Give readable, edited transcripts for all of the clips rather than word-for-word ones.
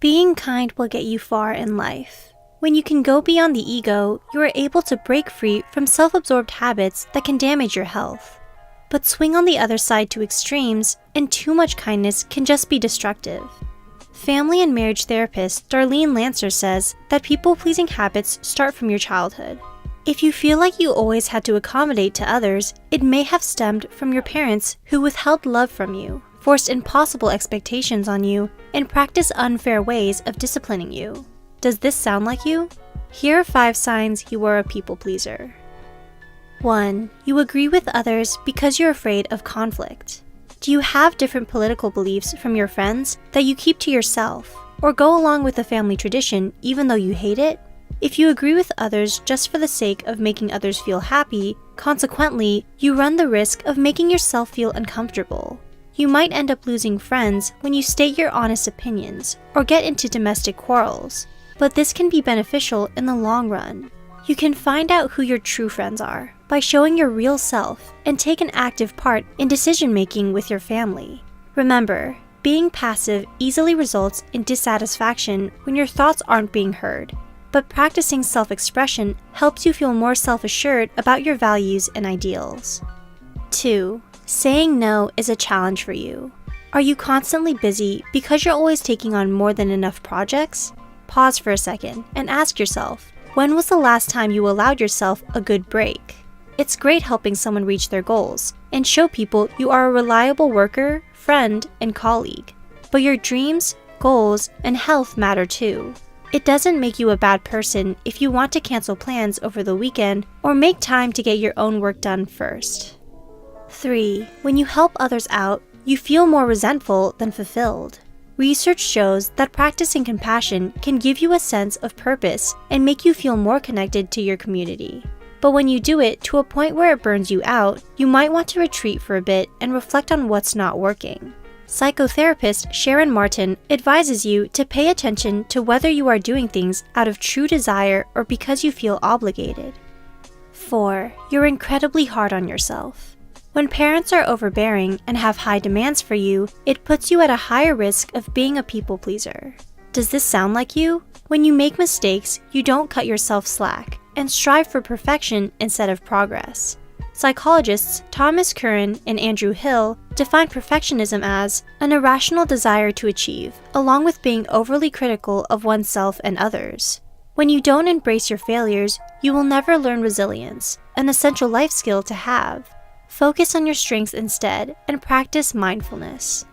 Being kind will get you far in life. When you can go beyond the ego, you are able to break free from self-absorbed habits that can damage your health. But swing on the other side to extremes, and too much kindness can just be destructive. Family and marriage therapist Darlene Lancer says that people-pleasing habits start from your childhood. If you feel like you always had to accommodate to others, it may have stemmed from your parents who withheld love from you, forced impossible expectations on you, and practiced unfair ways of disciplining you. Does this sound like you? Here are 5 signs you are a people pleaser. 1. You agree with others because you're afraid of conflict. Do you have different political beliefs from your friends that you keep to yourself, or go along with the family tradition even though you hate it? If you agree with others just for the sake of making others feel happy, consequently, you run the risk of making yourself feel uncomfortable. You might end up losing friends when you state your honest opinions or get into domestic quarrels, but this can be beneficial in the long run. You can find out who your true friends are by showing your real self and take an active part in decision-making with your family. Remember, being passive easily results in dissatisfaction when your thoughts aren't being heard, but practicing self-expression helps you feel more self-assured about your values and ideals. 2. Saying no is a challenge for you. Are you constantly busy because you're always taking on more than enough projects? Pause for a second and ask yourself, when was the last time you allowed yourself a good break? It's great helping someone reach their goals and show people you are a reliable worker, friend, and colleague. But your dreams, goals, and health matter too. It doesn't make you a bad person if you want to cancel plans over the weekend or make time to get your own work done first. 3. When you help others out, you feel more resentful than fulfilled. Research shows that practicing compassion can give you a sense of purpose and make you feel more connected to your community. But when you do it to a point where it burns you out, you might want to retreat for a bit and reflect on what's not working. Psychotherapist Sharon Martin advises you to pay attention to whether you are doing things out of true desire or because you feel obligated. 4. You're incredibly hard on yourself. When parents are overbearing and have high demands for you, it puts you at a higher risk of being a people pleaser. Does this sound like you? When you make mistakes, you don't cut yourself slack and strive for perfection instead of progress. Psychologists Thomas Curran and Andrew Hill define perfectionism as an irrational desire to achieve, along with being overly critical of oneself and others. When you don't embrace your failures, you will never learn resilience, an essential life skill to have. Focus on your strengths instead and practice mindfulness.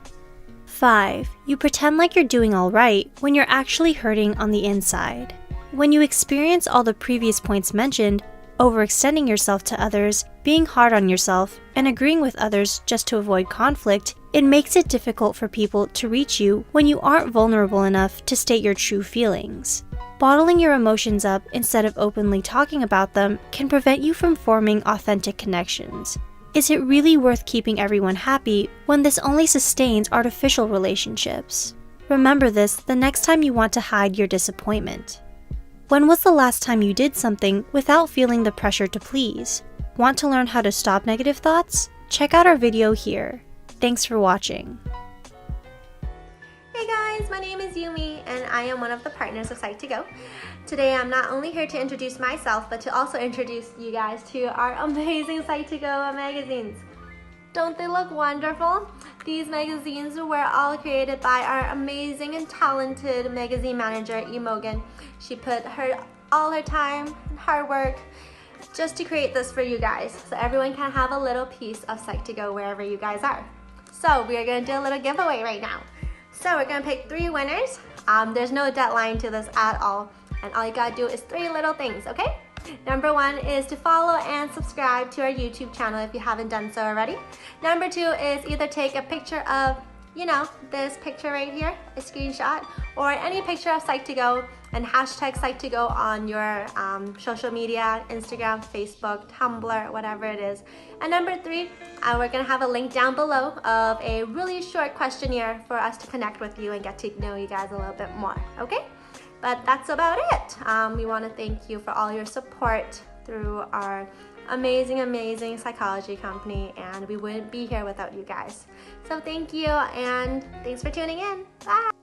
5. You pretend like you're doing all right when you're actually hurting on the inside. When you experience all the previous points mentioned, overextending yourself to others, being hard on yourself, and agreeing with others just to avoid conflict, it makes it difficult for people to reach you when you aren't vulnerable enough to state your true feelings. Bottling your emotions up instead of openly talking about them can prevent you from forming authentic connections. Is it really worth keeping everyone happy when this only sustains artificial relationships? Remember this the next time you want to hide your disappointment. When was the last time you did something without feeling the pressure to please? Want to learn how to stop negative thoughts? Check out our video here. Thanks for watching. Hey guys, my name is Yumi and I am one of the partners of Psych2Go. Today I'm not only here to introduce myself, but to also introduce you guys to our amazing Psych2Go magazines. Don't they look wonderful? These magazines were all created by our amazing and talented magazine manager, Imogen. She put all her time and hard work just to create this for you guys, so everyone can have a little piece of Psych2Go wherever you guys are. So we are going to do a little giveaway right now. So we're going to pick 3 winners. There's no deadline to this at all, and all you got to do is 3 little things, okay? Number 1 is to follow and subscribe to our YouTube channel if you haven't done so already. Number 2 is either take a picture of, this picture right here, a screenshot, or any picture of Psych2Go and hashtag Psych2Go on your social media, Instagram, Facebook, Tumblr, whatever it is. And number 3, we're gonna have a link down below of a really short questionnaire for us to connect with you and get to know you guys a little bit more, okay? But that's about it. We want to thank you for all your support through our amazing psychology company, and we wouldn't be here without you guys. So thank you, and thanks for tuning in. Bye!